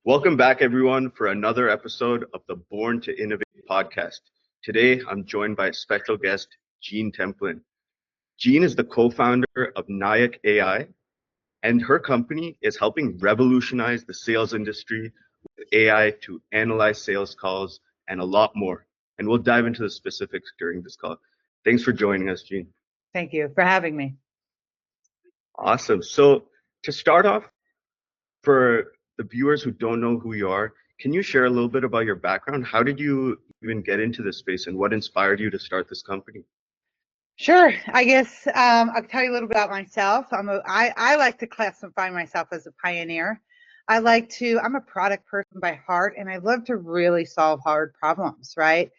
Welcome back, everyone, for another episode of the Born to Innovate podcast. Today, I'm joined by a special guest, Jean Templin. Jean is the co-founder of Nayak AI, and her company is helping revolutionize the sales industry with AI to analyze sales calls and a lot more. And we'll dive into the specifics during this call. Thanks for joining us, Jean. Thank you for having me. Awesome. So to start off, for the viewers who don't know who you are, can you share a little bit about your background? How did you even get into this space and what inspired you to start this company? Sure. I guess I'll tell you a little bit about myself. I like to classify myself as a pioneer. I'm a product person by heart, and I love to really solve hard problems, right?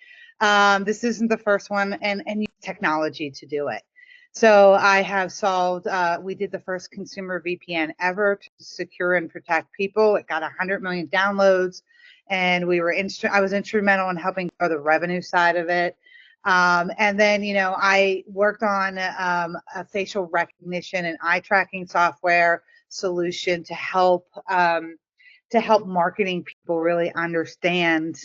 This isn't the first one, and use technology to do it. So I have solved, we did the first consumer VPN ever to secure and protect people. It got 100 million downloads, and I was instrumental in helping grow the revenue side of it. And then, I worked on a facial recognition and eye tracking software solution to help marketing people really understand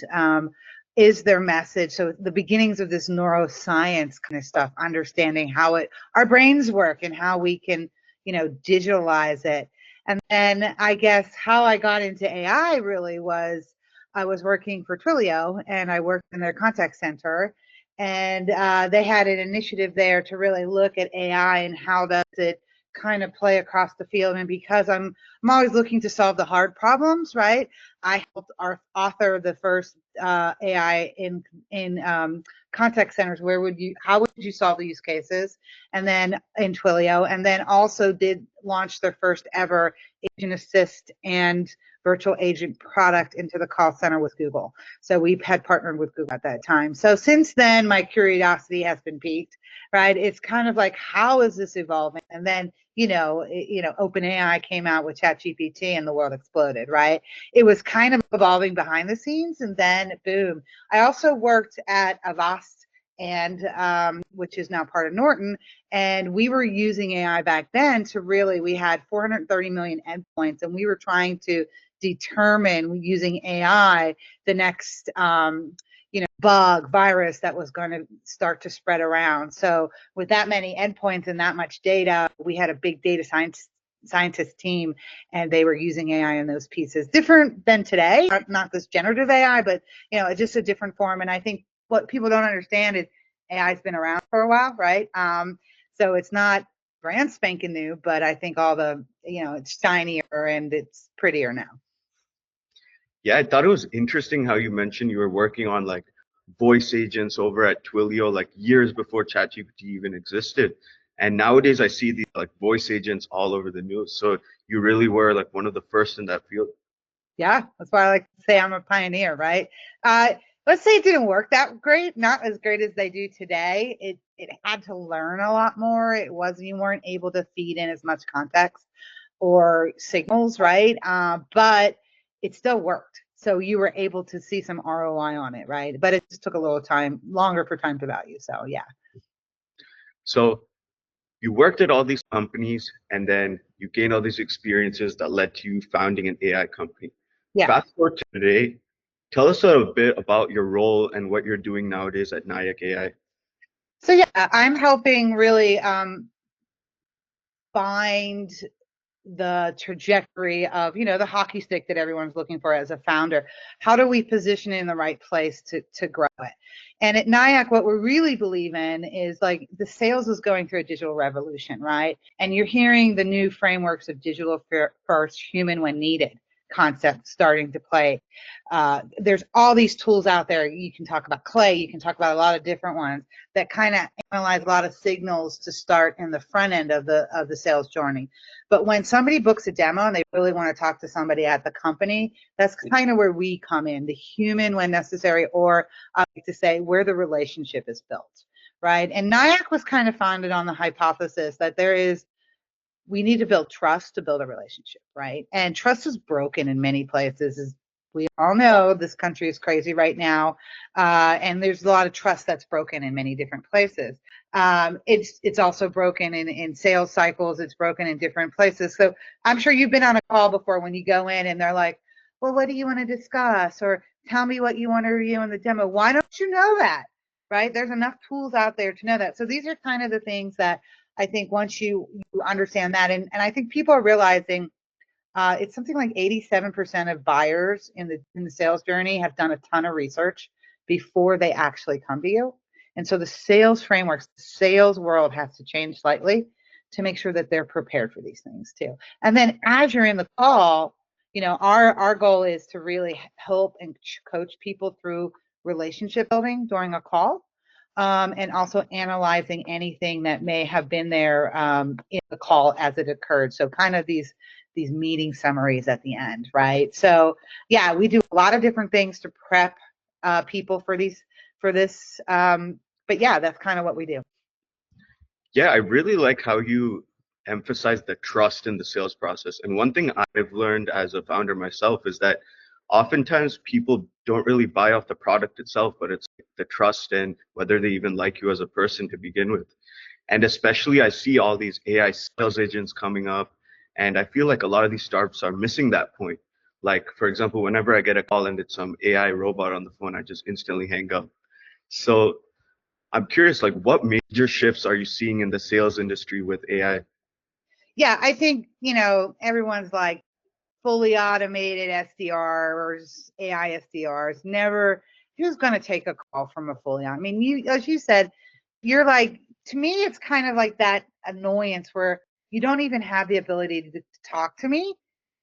is their message. So the beginnings of this neuroscience kind of stuff, understanding how our brains work and how we can, digitalize it. And then I guess how I got into AI really was I was working for Twilio and I worked in their contact center, and they had an initiative there to really look at AI and how does it kind of play across the field. And because I'm always looking to solve the hard problems, right? I helped author the first AI in contact centers. How would you solve the use cases? And then in Twilio, and then also did launch their first ever agent assist and virtual agent product into the call center with Google. So we had partnered with Google at that time. So since then, my curiosity has been piqued, right? It's kind of like, how is this evolving? And then, OpenAI came out with ChatGPT and the world exploded, right? It was kind of evolving behind the scenes, and then boom. I also worked at Avast, and which is now part of Norton, and we were using AI back then we had 430 million endpoints, and we were trying to determine using AI the next bug, virus that was going to start to spread around. So with that many endpoints and that much data, we had a big data scientist team, and they were using AI in those pieces. Different than today, not this generative AI, but just a different form. And I think what people don't understand is AI's been around for a while, right? So it's not brand spanking new, but I think it's shinier and it's prettier now. Yeah, I thought it was interesting how you mentioned you were working on like voice agents over at Twilio like years before ChatGPT even existed. And nowadays I see these like voice agents all over the news. So you really were like one of the first in that field. Yeah, that's why I like to say I'm a pioneer, right? Let's say it didn't work that great, not as great as they do today. It had to learn a lot more. You weren't able to feed in as much context or signals, right? But it still worked. So you were able to see some ROI on it, right? But it just took a little longer for time to value. So yeah. So you worked at all these companies and then you gained all these experiences that led to you founding an AI company. Yeah. Fast forward to today, tell us a bit about your role and what you're doing nowadays at Nayak AI. So yeah, I'm helping really find the trajectory of the hockey stick that everyone's looking for as a founder. How do we position it in the right place to grow it? And at Nayak, what we really believe in is like the sales is going through a digital revolution, right? And you're hearing the new frameworks of digital first, human when needed concept starting to play. There's all these tools out there. You can talk about Clay, you can talk about a lot of different ones that kind of analyze a lot of signals to start in the front end of the sales journey. But when somebody books a demo and they really want to talk to somebody at the company, that's kind of where we come in, the human when necessary, or I like to say where the relationship is built, right? And Nayak was kind of founded on the hypothesis that we need to build trust to build a relationship, right? And trust is broken in many places. As we all know, this country is crazy right now, and there's a lot of trust that's broken in many different places. It's also broken in sales cycles. It's broken in different places. So I'm sure you've been on a call before when you go in and they're like, well, what do you want to discuss? Or tell me what you want to review in the demo. Why don't you know that? Right? There's enough tools out there to know that. So these are kind of the things that I think once you understand that, and I think people are realizing it's something like 87% of buyers in the sales journey have done a ton of research before they actually come to you. And so the sales frameworks, the sales world has to change slightly to make sure that they're prepared for these things too. And then as you're in the call, our goal is to really help and coach people through relationship building during a call. And also analyzing anything that may have been there in the call as it occurred. So kind of these meeting summaries at the end, right? So yeah, we do a lot of different things to prep people for this. But yeah, that's kind of what we do. Yeah, I really like how you emphasize the trust in the sales process. And one thing I've learned as a founder myself is that oftentimes people don't really buy off the product itself, but it's the trust and whether they even like you as a person to begin with. And especially, I see all these AI sales agents coming up, and I feel like a lot of these startups are missing that point. Like, for example, whenever I get a call and it's some AI robot on the phone, I just instantly hang up. So I'm curious, like, what major shifts are you seeing in the sales industry with AI? Yeah, I think, everyone's like fully automated SDRs, AI SDRs, never, who's going to take a call from a fully on? I mean, as you said, you're like, to me, it's kind of like that annoyance where you don't even have the ability to talk to me.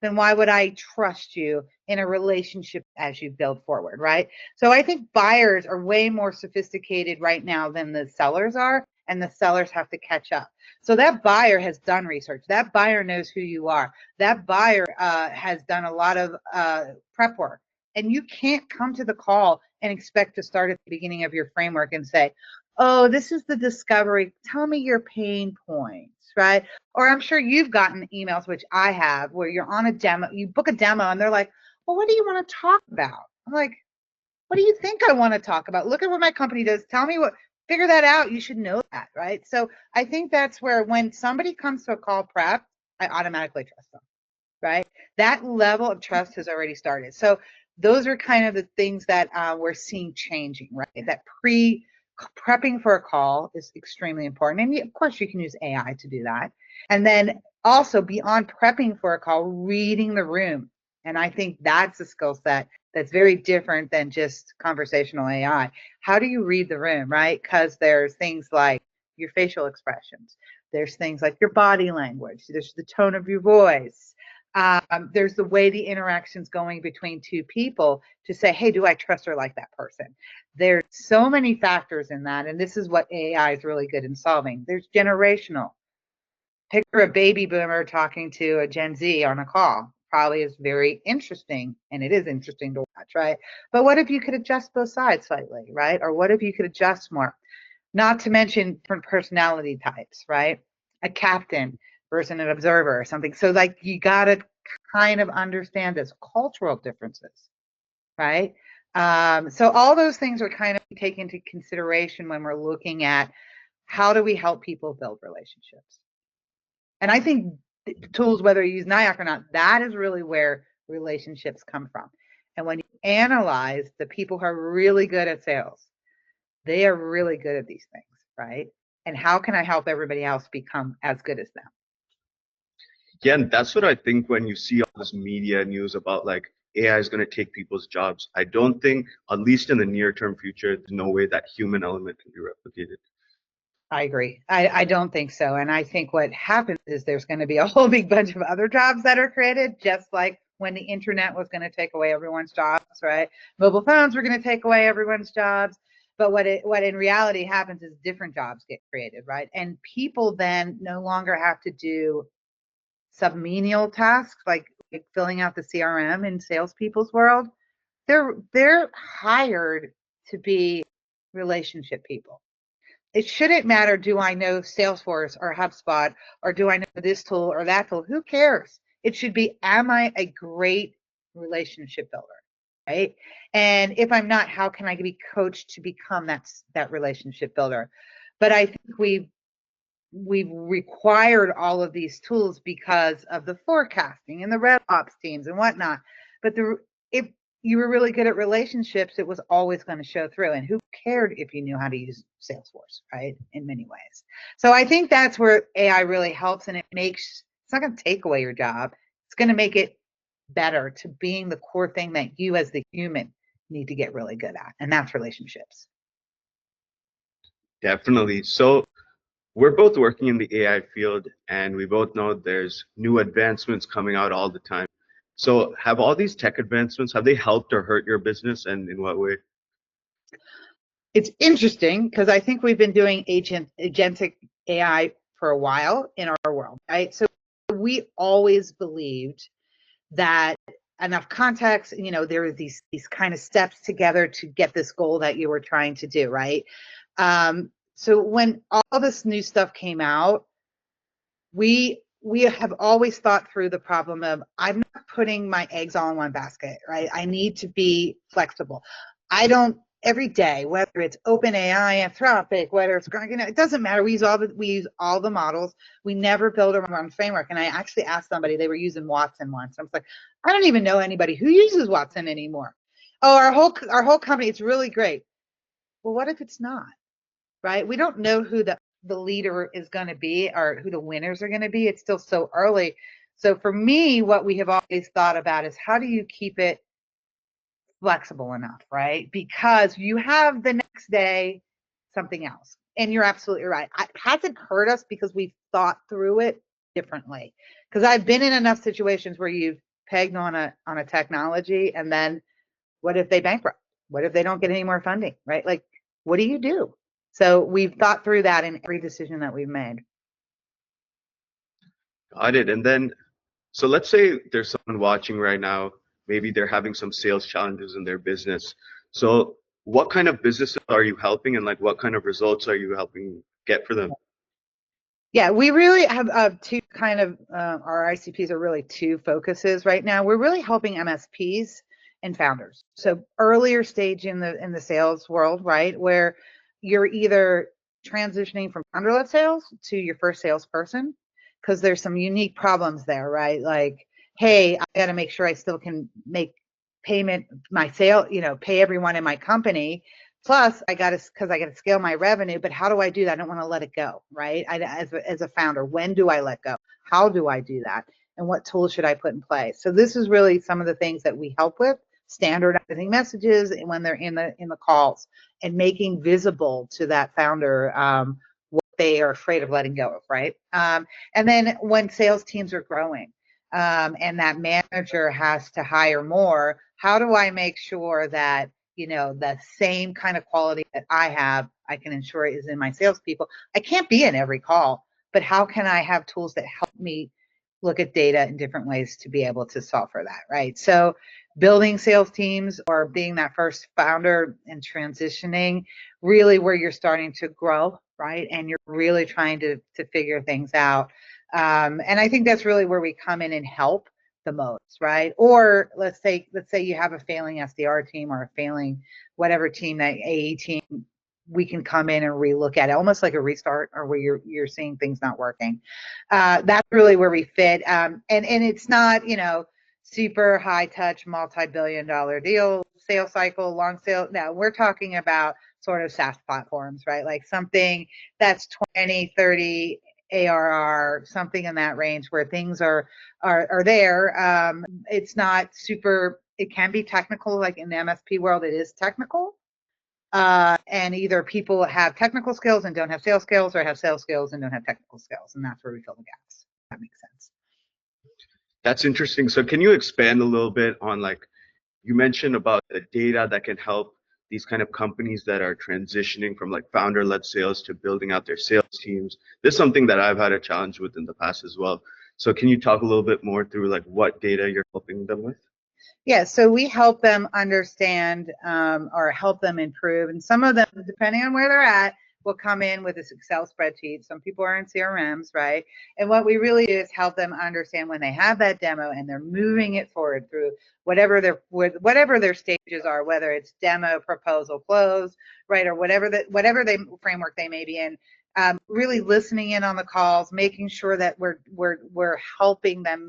Then why would I trust you in a relationship as you build forward, right? So I think buyers are way more sophisticated right now than the sellers are, and the sellers have to catch up. So that buyer has done research. That buyer knows who you are. That buyer has done a lot of prep work. And you can't come to the call and expect to start at the beginning of your framework and say, oh, this is the discovery. Tell me your pain points, right? Or I'm sure you've gotten emails, which I have, where you're on a demo, you book a demo, and they're like, well, what do you want to talk about? I'm like, what do you think I want to talk about? Look at what my company does. Tell me what, figure that out. You should know that, right? So I think that's where when somebody comes to a call prep, I automatically trust them, right? That level of trust has already started. So those are kind of the things that we're seeing changing, right? That prepping for a call is extremely important. And of course, you can use AI to do that. And then also beyond prepping for a call, reading the room. And I think that's a skill set that's very different than just conversational AI. How do you read the room, right? Because there's things like your facial expressions, there's things like your body language, there's the tone of your voice, there's the way the interaction's going between two people to say, hey, do I trust or like that person? There's so many factors in that, and this is what AI is really good in solving. There's generational. Picture a baby boomer talking to a Gen Z on a call. Probably is very interesting, and it is interesting to watch, right? But what if you could adjust both sides slightly, right? Or what if you could adjust more? Not to mention different personality types, right? A captain versus an observer or something. So like you got to kind of understand this cultural differences, right? So all those things are kind of taken into consideration when we're looking at how do we help people build relationships. And I think tools, whether you use Nayak or not, that is really where relationships come from. And when you analyze the people who are really good at sales, they are really good at these things, right? And how can I help everybody else become as good as them? Yeah, and that's what I think when you see all this media news about like AI is going to take people's jobs. I don't think, at least in the near term future, there's no way that human element can be replicated. I agree. I don't think so. And I think what happens is there's going to be a whole big bunch of other jobs that are created, just like when the internet was going to take away everyone's jobs, right? Mobile phones were going to take away everyone's jobs. But what in reality happens is different jobs get created, right? And people then no longer have to do submenial tasks like filling out the CRM in salespeople's world. They're hired to be relationship people. It shouldn't matter, do I know Salesforce or HubSpot, or do I know this tool or that tool? Who cares? It should be, am I a great relationship builder? Right. And if I'm not, how can I be coached to become that relationship builder? But I think we've required all of these tools because of the forecasting and the red ops teams and whatnot. But if you were really good at relationships, it was always going to show through. And who cared if you knew how to use Salesforce, right? In many ways. So I think that's where AI really helps, and it's not going to take away your job. It's going to make it better to being the core thing that you as the human need to get really good at, and that's relationships. Definitely. So we're both working in the AI field, and we both know there's new advancements coming out all the time. So have all these tech advancements, have they helped or hurt your business, and in what way? It's interesting because I think we've been doing agentic AI for a while in our world, right? So we always believed that enough context, there are these kind of steps together to get this goal that you were trying to do, right? So when all this new stuff came out, we have always thought through the problem of, I'm not putting my eggs all in one basket, right? I need to be flexible. I don't every day, whether it's OpenAI, Anthropic, whether it's it doesn't matter. We use all the models. We never build our own framework. And I actually asked somebody, they were using Watson once. I was like, I don't even know anybody who uses Watson anymore. Oh, our whole company, it's really great. Well, what if it's not? Right? We don't know who the leader is going to be or who the winners are going to be. It's still so early. So for me, what we have always thought about is, how do you keep it flexible enough, right? Because you have the next day something else. And you're absolutely right. It hasn't hurt us because we've thought through it differently. Because I've been in enough situations where you've pegged on a technology, and then what if they bankrupt? What if they don't get any more funding, right? Like, what do you do? So we've thought through that in every decision that we've made. Got it. And then, so let's say there's someone watching right now, maybe they're having some sales challenges in their business. So what kind of businesses are you helping, and like what kind of results are you helping get for them? Yeah, we really have two kind of our ICPs are really two focuses right now. We're really helping MSPs and founders. So earlier stage in the sales world, right, where you're either transitioning from founder-led sales to your first salesperson, because there's some unique problems there, right? Like, hey, I got to make sure I still can make payment, my sale, pay everyone in my company. Plus, I got to, because I got to scale my revenue, but how do I do that? I don't want to let it go, right? As a founder, when do I let go? How do I do that? And what tools should I put in place? So this is really some of the things that we help with: standardizing messages when they're in the calls, and making visible to that founder what they are afraid of letting go of, right? And then when sales teams are growing, and that manager has to hire more, how do I make sure that the same kind of quality that I have, I can ensure is in my salespeople? I can't be in every call, but how can I have tools that help me look at data in different ways to be able to solve for that, right? So building sales teams, or being that first founder and transitioning, really where you're starting to grow, right? And you're really trying to figure things out. And I think that's really where we come in and help the most, right? Or let's say you have a failing SDR team, or a failing whatever team, that AE team, we can come in and relook at it, almost like a restart, or where you're seeing things not working. That's really where we fit. And it's not, super high touch, multi-billion-dollar deal, sales cycle, long sale. No, we're talking about sort of SaaS platforms, right? Like something that's 20, 30 ARR, something in that range, where things are there. It's not super. It can be technical, like in the MSP world, it is technical. And either people have technical skills and don't have sales skills, or have sales skills and don't have technical skills, and that's where we fill the gaps. That makes sense. That's interesting. So can you expand a little bit on, like, you mentioned about the data that can help these kind of companies that are transitioning from like founder-led sales to building out their sales teams. This is something that I've had a challenge with in the past as well. So can you talk a little bit more through like what data you're helping them with? Yeah, so we help them understand, or help them improve. And some of them, depending on where they're at, will come in with this Excel spreadsheet. Some people are in CRMs, right? And what we really do is help them understand, when they have that demo and they're moving it forward through whatever their stages are, whether it's demo, proposal, close, right, or whatever framework they may be in. Really listening in on the calls, making sure that we're helping them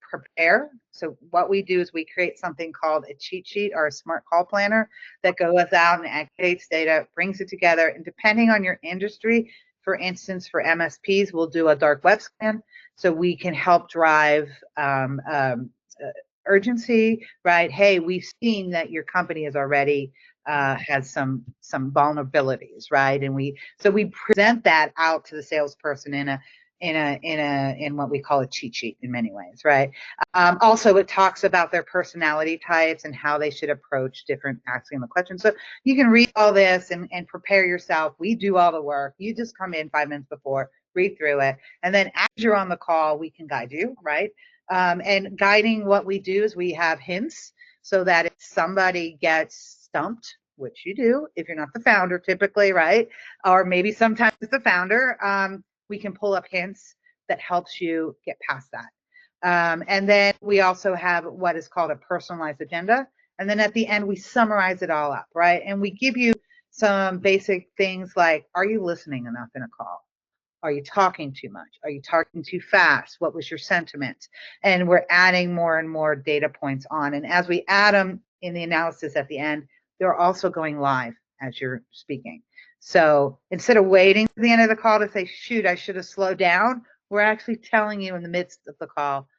prepare. So what we do is we create something called a cheat sheet or a smart call planner that goes out and aggregates data, brings it together, and depending on your industry, for instance, for MSPs, we'll do a dark web scan so we can help drive urgency, right? Hey, we've seen that your company is already has some vulnerabilities, right? And we present that out to the salesperson in what we call a cheat sheet in many ways, right? Also, it talks about their personality types and how they should approach different asking the questions. So you can read all this and prepare yourself. We do all the work. You just come in 5 minutes before, read through it, and then as you're on the call, we can guide you, right? And guiding what we do is we have hints so that if somebody gets stumped, which you do if you're not the founder typically, right? Or maybe sometimes it's the founder, we can pull up hints that helps you get past that. And then we also have what is called a personalized agenda. And then at the end, we summarize it all up, right? And we give you some basic things like, are you listening enough in a call? Are you talking too much? Are you talking too fast? What was your sentiment? And we're adding more and more data points on. And as we add them in the analysis at the end, they're also going live as you're speaking. So instead of waiting to the end of the call to say, shoot, I should have slowed down, we're actually telling you in the midst of the call,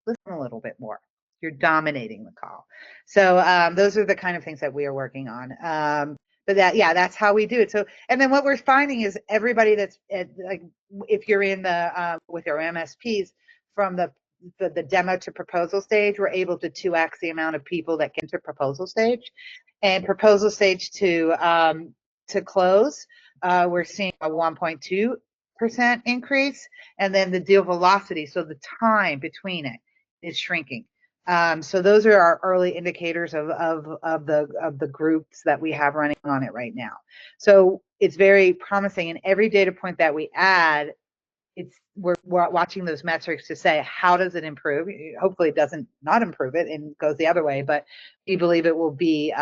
listen a little bit more. You're dominating the call. So those are the kind of things that we are working on. But that's how we do it. So, and then what we're finding is everybody that's like, if you're in the with our MSPs from the demo to proposal stage, we're able to 2x the amount of people that get to proposal stage, and proposal stage to close, we're seeing a 1.2% increase, and then the deal velocity, so the time between it is shrinking. So those are our early indicators of the groups that we have running on it right now. So it's very promising, and every data point that we add, we're watching those metrics to say, how does it improve? Hopefully it doesn't not improve it and goes the other way, but we believe it will be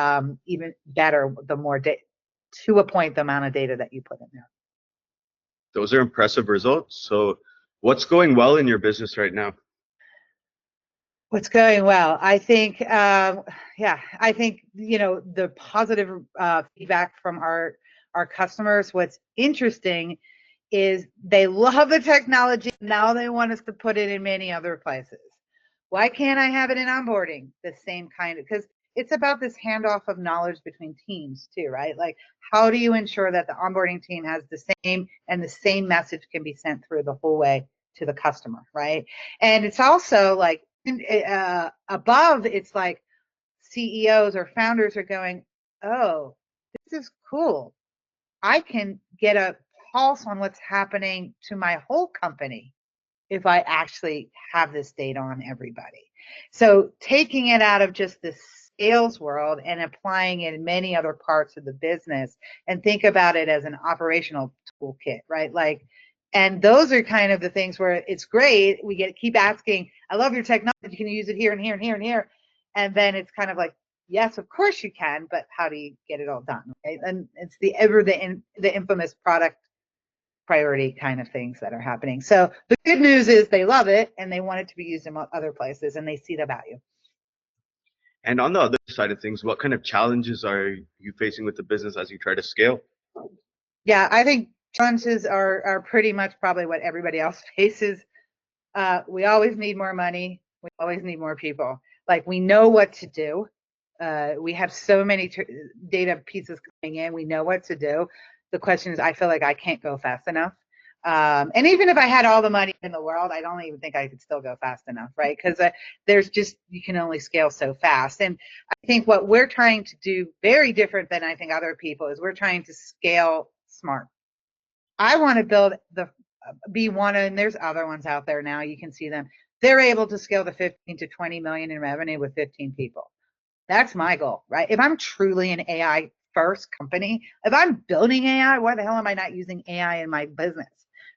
even better the more to a point the amount of data that you put in there. Those are impressive results. So what's going well in your business right now? What's going well? I think, I think, the positive feedback from our customers. What's interesting is they love the technology. Now they want us to put it in many other places. Why can't I have it in onboarding? The same kind of, because it's about this handoff of knowledge between teams too, right? Like, how do you ensure that the onboarding team has the same message can be sent through the whole way to the customer, right? And it's also like above, it's like CEOs or founders are going, oh, this is cool. I can get a pulse on what's happening to my whole company if I actually have this data on everybody. So taking it out of just the sales world and applying it in many other parts of the business, and think about it as an operational toolkit, right? Like, and those are kind of the things where it's great. We keep asking, I love your technology. Can you use it here and here and here and here? And then it's kind of like, yes, of course you can, but how do you get it all done? Right? And it's the infamous product priority kind of things that are happening. So the good news is they love it and they want it to be used in other places and they see the value. And on the other side of things, what kind of challenges are you facing with the business as you try to scale? Yeah, I think challenges are pretty much probably what everybody else faces. We always need more money. We always need more people. Like, we know what to do. We have so many data pieces coming in. We know what to do. The question is, I feel like I can't go fast enough. And even if I had all the money in the world, I don't even think I could still go fast enough, right? Because you can only scale so fast. And I think what we're trying to do very different than I think other people is we're trying to scale smart. I want to be one, and there's other ones out there now. You can see them. They're able to scale to 15 to 20 million in revenue with 15 people. That's my goal, right? If I'm truly an AI first company, if I'm building AI, why the hell am I not using AI in my business,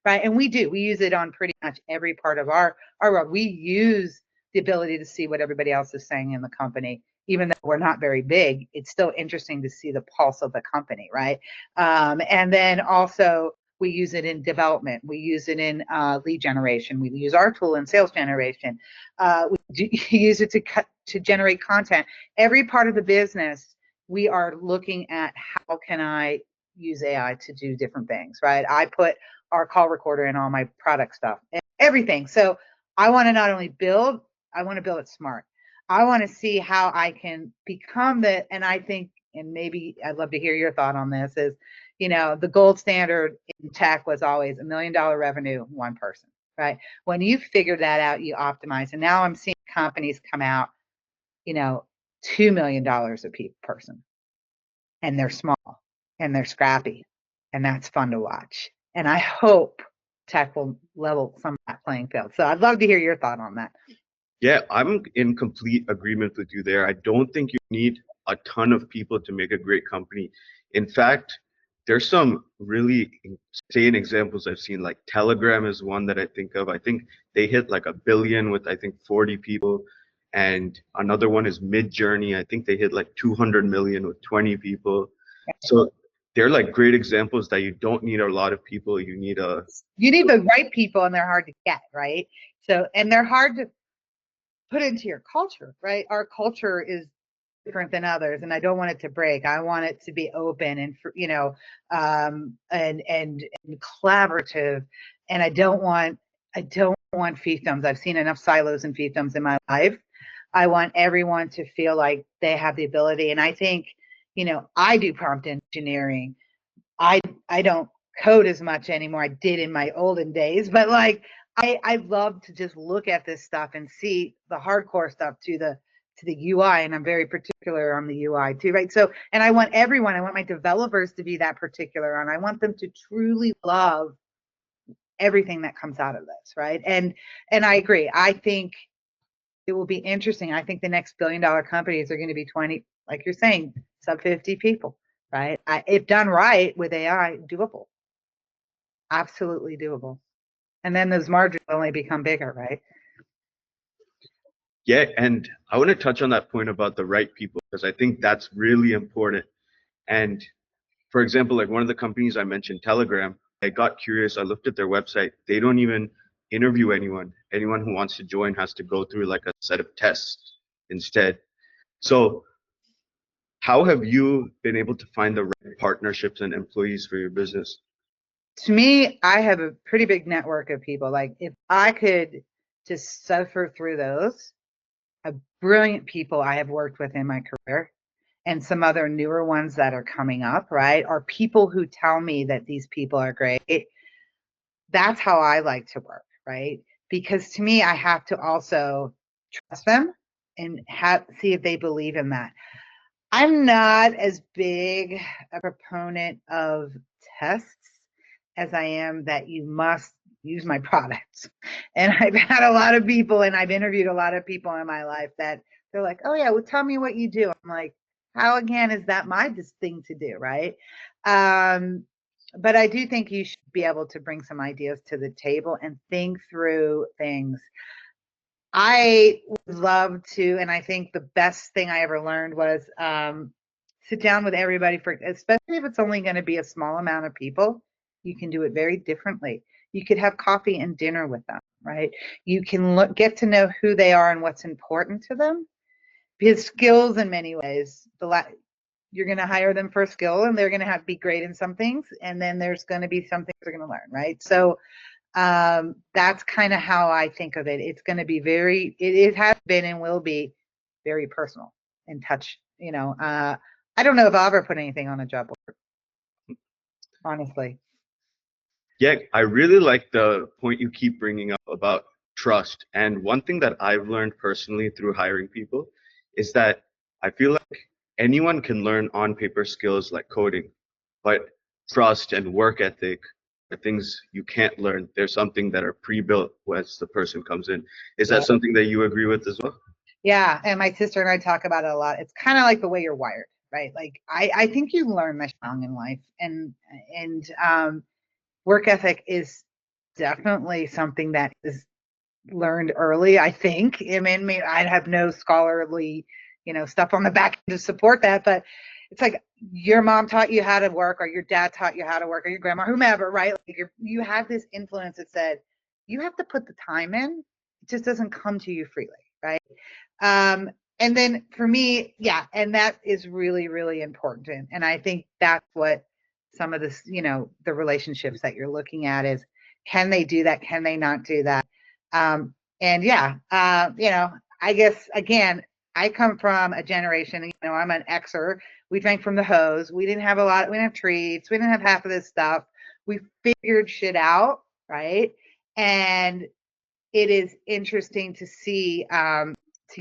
right? And we use it on pretty much every part of our world. We use the ability to see what everybody else is saying in the company. Even though we're not very big, it's still interesting to see the pulse of the company, right? And then also We use it in development. We use it in lead generation. We use our tool in sales generation. We use it to generate content. Every part of the business, we are looking at how can I use AI to do different things, right? I put our call recorder in all my product stuff, everything. So I want to not only build, I want to build it smart. I want to see how I can become and I think, and maybe I'd love to hear your thought on this, is, the gold standard in tech was always $1 million revenue, one person, right? When you figure that out, you optimize. And now I'm seeing companies come out, $2 million a person, and they're small and they're scrappy, and that's fun to watch. And I hope tech will level some of that playing field. So I'd love to hear your thought on that. Yeah, I'm in complete agreement with you there. I don't think you need a ton of people to make a great company. In fact, there's some really insane examples I've seen. Like Telegram is one that I think of. I think they hit like 1 billion with, I think, 40 people. And another one is Midjourney. I think they hit like 200 million with 20 people. So they're like great examples that you don't need a lot of people. You need the right people, and they're hard to get, right? So, and they're hard to put into your culture, right? Our culture is different than others, and I don't want it to break. I want it to be open and, and collaborative. And I don't want fiefdoms. I've seen enough silos and fiefdoms in my life. I want everyone to feel like they have the ability. And I think, I do prompt engineering. I don't code as much anymore. I did in my olden days, but like I love to just look at this stuff and see the hardcore stuff to the UI, and I'm very particular on the UI too, right? So, and I want my developers to be that particular, and I want them to truly love everything that comes out of this, right? And I agree. I think it will be interesting. I think the next billion-dollar companies are going to be 20, like you're saying, sub 50 people, right? If done right with AI, doable, absolutely doable. And then those margins only become bigger, right? Yeah, and I want to touch on that point about the right people, because I think that's really important. And for example, like one of the companies I mentioned, Telegram, I got curious. I looked at their website. They don't even interview anyone. Anyone who wants to join has to go through like a set of tests instead. So how have you been able to find the right partnerships and employees for your business? To me, I have a pretty big network of people. Like if I could just suffer through those, brilliant people I have worked with in my career, and some other newer ones that are coming up, right, are people who tell me that these people are great. That's how I like to work, right? Because to me, I have to also trust them and see if they believe in that. I'm not as big a proponent of tests as I am that you must use my products. And I've had a lot of people, and I've interviewed a lot of people in my life that they're like, oh yeah, well, tell me what you do. I'm like, how again is that my thing to do, right? But I do think you should be able to bring some ideas to the table and think through things. I would love to, and I think the best thing I ever learned was sit down with everybody, especially if it's only going to be a small amount of people. You can do it very differently. You could have coffee and dinner with them, right? You can get to know who they are and what's important to them. Because skills, in many ways, you're going to hire them for a skill, and they're going to be great in some things, and then there's going to be some things they're going to learn, right? So that's kind of how I think of it. It's going to be it has been and will be very personal and touch, I don't know if I'll ever put anything on a job board, honestly. Yeah, I really like the point you keep bringing up about trust. And one thing that I've learned personally through hiring people is that I feel like anyone can learn on paper skills like coding, but trust and work ethic are things you can't learn. They're something that are pre-built once the person comes in. Is that something that you agree with as well? Yeah, and my sister and I talk about it a lot. It's kind of like the way you're wired, right? Like I think you learn that strong in life, and work ethic is definitely something that is learned early, I think. I mean, I have no scholarly, stuff on the back to support that, but it's like your mom taught you how to work, or your dad taught you how to work, or your grandma, whomever, right? Like you have this influence that said you have to put the time in. It just doesn't come to you freely, right? Um, and then for me, yeah, and that is really, really important. And I think that's what some of this, the relationships that you're looking at is, can they do that? Can they not do that? And yeah, I guess again, I come from a generation, I'm an Xer. We drank from the hose. We didn't have we didn't have treats. We didn't have half of this stuff. We figured shit out, right? And it is interesting to see, to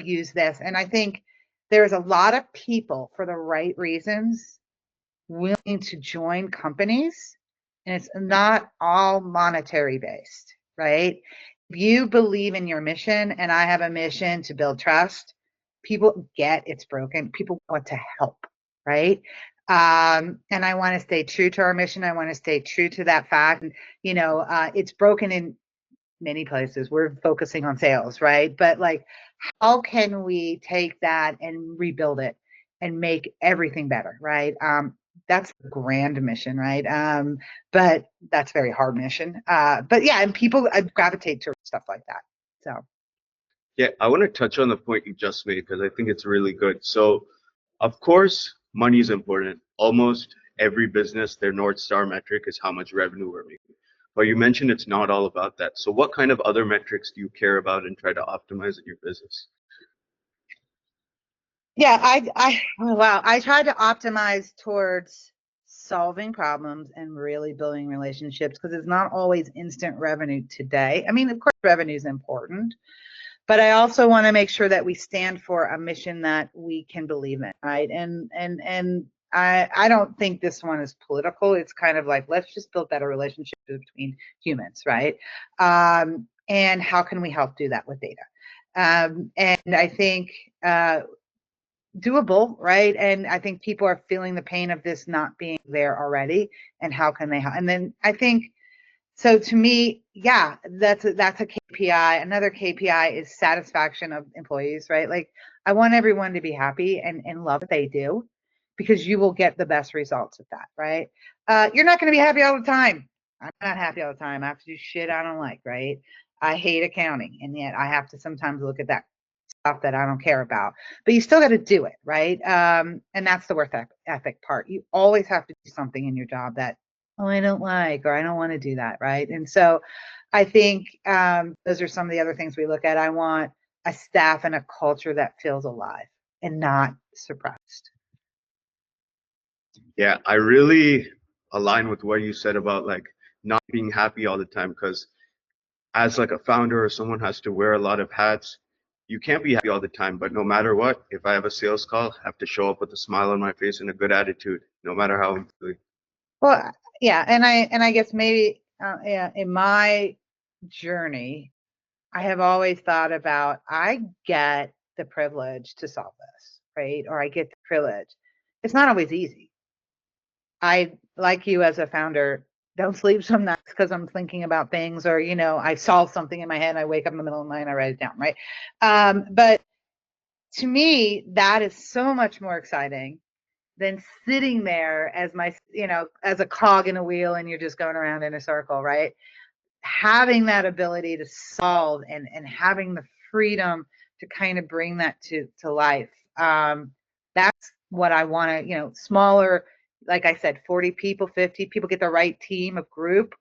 use this. And I think there's a lot of people for the right reasons willing to join companies, and it's not all monetary based, right? If you believe in your mission, and I have a mission to build trust, people get it's broken. People want to help, right? And I want to stay true to our mission. I want to stay true to that fact. And, it's broken in many places. We're focusing on sales, right? But like, how can we take that and rebuild it and make everything better, right? That's a grand mission, right? But that's a very hard mission. But yeah, and people gravitate to stuff like that. So Yeah, I want to touch on the point you just made because I think it's really good. So, of course, money is important. Almost every business, their North Star metric is how much revenue we're making. But you mentioned it's not all about that. So, what kind of other metrics do you care about and try to optimize in your business? yeah, oh, wow, I try to optimize towards solving problems and really building relationships, because it's not always instant revenue today. I mean, of course, revenue is important, but I also want to make sure that we stand for a mission that we can believe in, right? And I don't think this one is political. It's kind of like, let's just build better relationships between humans, right? And how can we help do that with data? And I think doable, right? And I think people are feeling the pain of this not being there already, and how can they help? And then I think, so to me, yeah, that's a KPI. Another KPI is satisfaction of employees, right? Like, I want everyone to be happy and love what they do, because you will get the best results of that, right? You're not going to be happy all the time. I'm not happy all the time. I have to do shit I don't like, right? I hate accounting, and yet I have to sometimes look at that stuff that I don't care about. But you still got to do it, right? And that's the work ethic part. You always have to do something in your job that, oh, I don't like, or I don't want to do that, right? And so I think, those are some of the other things we look at. I want a staff and a culture that feels alive and not suppressed. Yeah, I really align with what you said about like not being happy all the time because as like a founder or someone has to wear a lot of hats, you can't be happy all the time. But no matter what, if I have a sales call, I have to show up with a smile on my face and a good attitude, no matter how I'm feeling. Well, yeah, and I guess maybe, yeah, in my journey, I have always thought about, I get the privilege to solve this, right? Or I get the privilege. It's not always easy. I, like you as a founder, don't sleep some nights because I'm thinking about things, or I solve something in my head. I wake up in the middle of the night and I write it down, right? But to me, that is so much more exciting than sitting there as as a cog in a wheel, and you're just going around in a circle, right? Having that ability to solve, and having the freedom to kind of bring that to life. That's what I want to, smaller, like I said, 40 people, 50 people, get the right team of group.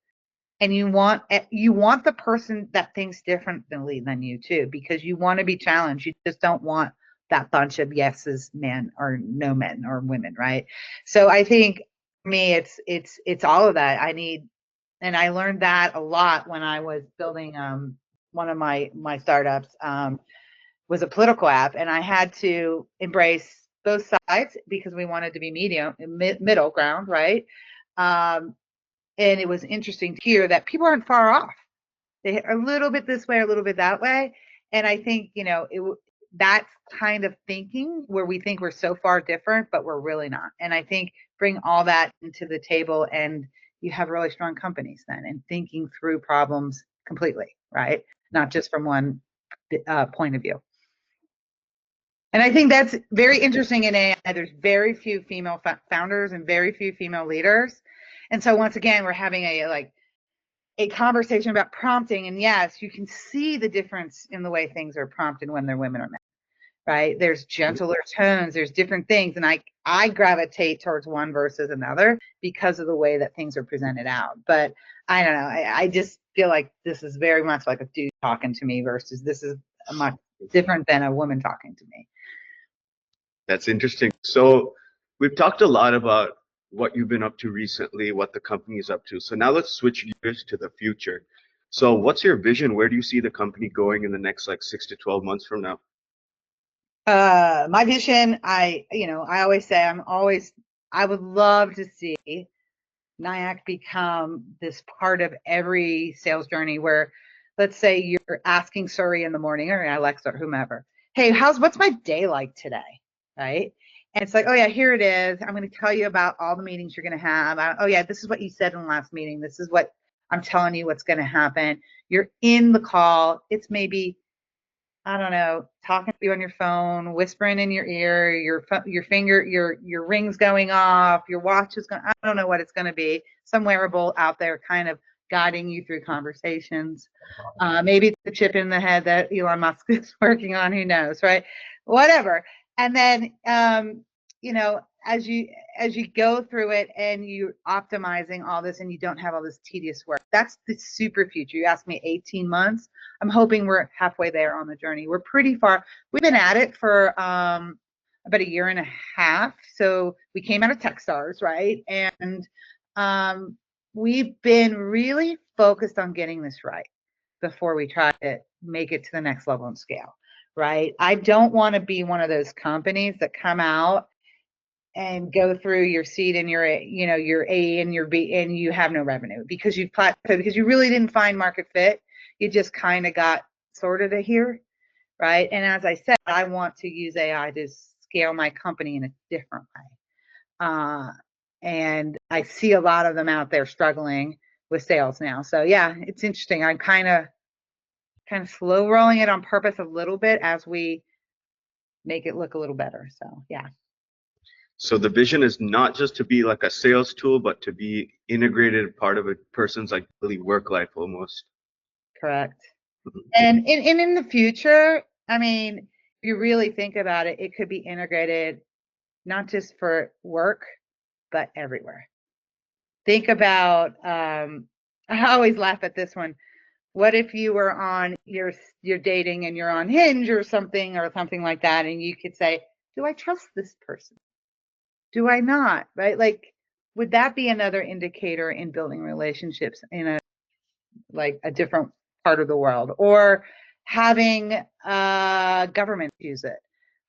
And you want the person that thinks differently than you too, because you want to be challenged. You just don't want that bunch of yeses men or no men or women, right? So I think for me, it's all of that. And I learned that a lot when I was building, one of my startups, was a political app, and I had to embrace both sides because we wanted to be middle ground, right? Um, and it was interesting to hear that people aren't far off. They are a little bit this way, a little bit that way. And I think, that's kind of thinking where we think we're so far different, but we're really not. And I think bring all that into the table, and you have really strong companies then, and thinking through problems completely, right? Not just from one point of view. And I think that's very interesting in AI. There's very few female founders and very few female leaders. And so once again, we're having a conversation about prompting. And yes, you can see the difference in the way things are prompted when they're women or men, right? There's gentler tones, there's different things. And I gravitate towards one versus another because of the way that things are presented out. But I don't know. I just feel like this is very much like a dude talking to me versus this is much different than a woman talking to me. That's interesting. So we've talked a lot about what you've been up to recently, what the company is up to. So now let's switch gears to the future. So what's your vision? Where do you see the company going in the next like 6 to 12 months from now? My vision, I always say I would love to see Nayak become this part of every sales journey where, let's say you're asking Siri in the morning or Alexa or whomever, hey, what's my day like today? Right. And it's like, oh yeah, here it is. I'm going to tell you about all the meetings you're going to have. Oh yeah, this is what you said in the last meeting. This is what I'm telling you what's going to happen. You're in the call. It's maybe, I don't know, talking to you on your phone, whispering in your ear, your finger, your ring's going off, your watch is going. I don't know what it's going to be. Some wearable out there, kind of guiding you through conversations. Maybe it's the chip in the head that Elon Musk is working on. Who knows, right? Whatever. And then, as you go through it and you're optimizing all this, and you don't have all this tedious work. That's the super future. You asked me 18 months. I'm hoping we're halfway there on the journey. We're pretty far. We've been at it for about a year and a half. So we came out of Techstars, right? And we've been really focused on getting this right before we try to make it to the next level and scale, right? I don't want to be one of those companies that come out and go through your seed and your A and your B and you have no revenue because you really didn't find market fit. You just kind of got sorted here, right? And as I said, I want to use AI to scale my company in a different way. And I see a lot of them out there struggling with sales now. So yeah, it's interesting. I'm kind of slow rolling it on purpose a little bit as we make it look a little better. So yeah. So the vision is not just to be like a sales tool, but to be integrated part of a person's like daily work life almost. Correct. And in the future, I mean, if you really think about it, it could be integrated not just for work, but everywhere. Think about, I always laugh at this one. What if you were on your dating and you're on Hinge or something like that, and you could say, do I trust this person? Do I not? Right? Like, would that be another indicator in building relationships in a different part of the world, or having government use it?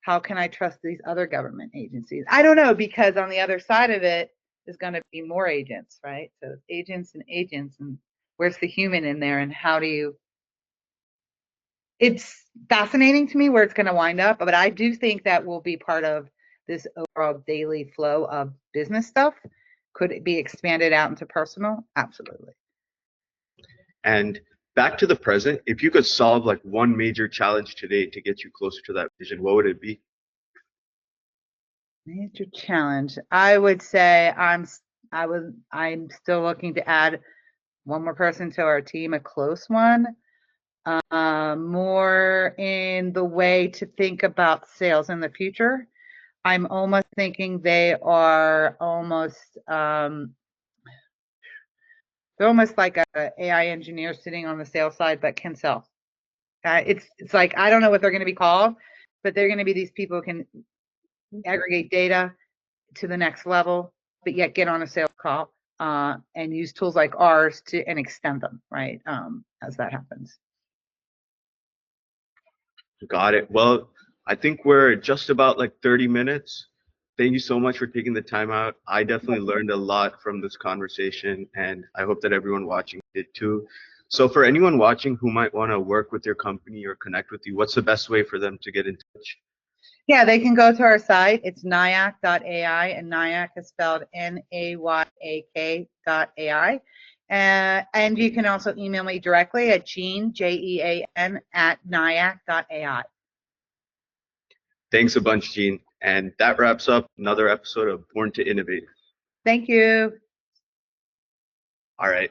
How can I trust these other government agencies? I don't know, because on the other side of it is going to be more agents, right? So agents, and where's the human in there, and how do you? It's fascinating to me where it's going to wind up, but I do think that will be part of this overall daily flow of business stuff. Could it be expanded out into personal? Absolutely. And back to the present, if you could solve like one major challenge today to get you closer to that vision, what would it be? Major challenge. I would say I'm still looking to add one more person to our team, a close one. More in the way to think about sales in the future. I'm almost thinking they're almost like a AI engineer sitting on the sales side, but can sell. It's like, I don't know what they're going to be called, but they're going to be these people who can aggregate data to the next level, but yet get on a sales call and use tools like ours and extend them, right? As that happens. Got it. Well, I think we're just about like 30 minutes. Thank you so much for taking the time out. I definitely learned a lot from this conversation, and I hope that everyone watching did too. So for anyone watching who might want to work with your company or connect with you, what's the best way for them to get in touch? Yeah, they can go to our site. It's nayak.ai, and Nayak is spelled NAYAK.ai. And you can also email me directly at Jean, JEAN, @nayak.ai. Thanks a bunch, Jean. And that wraps up another episode of Born to Innovate. Thank you. All right.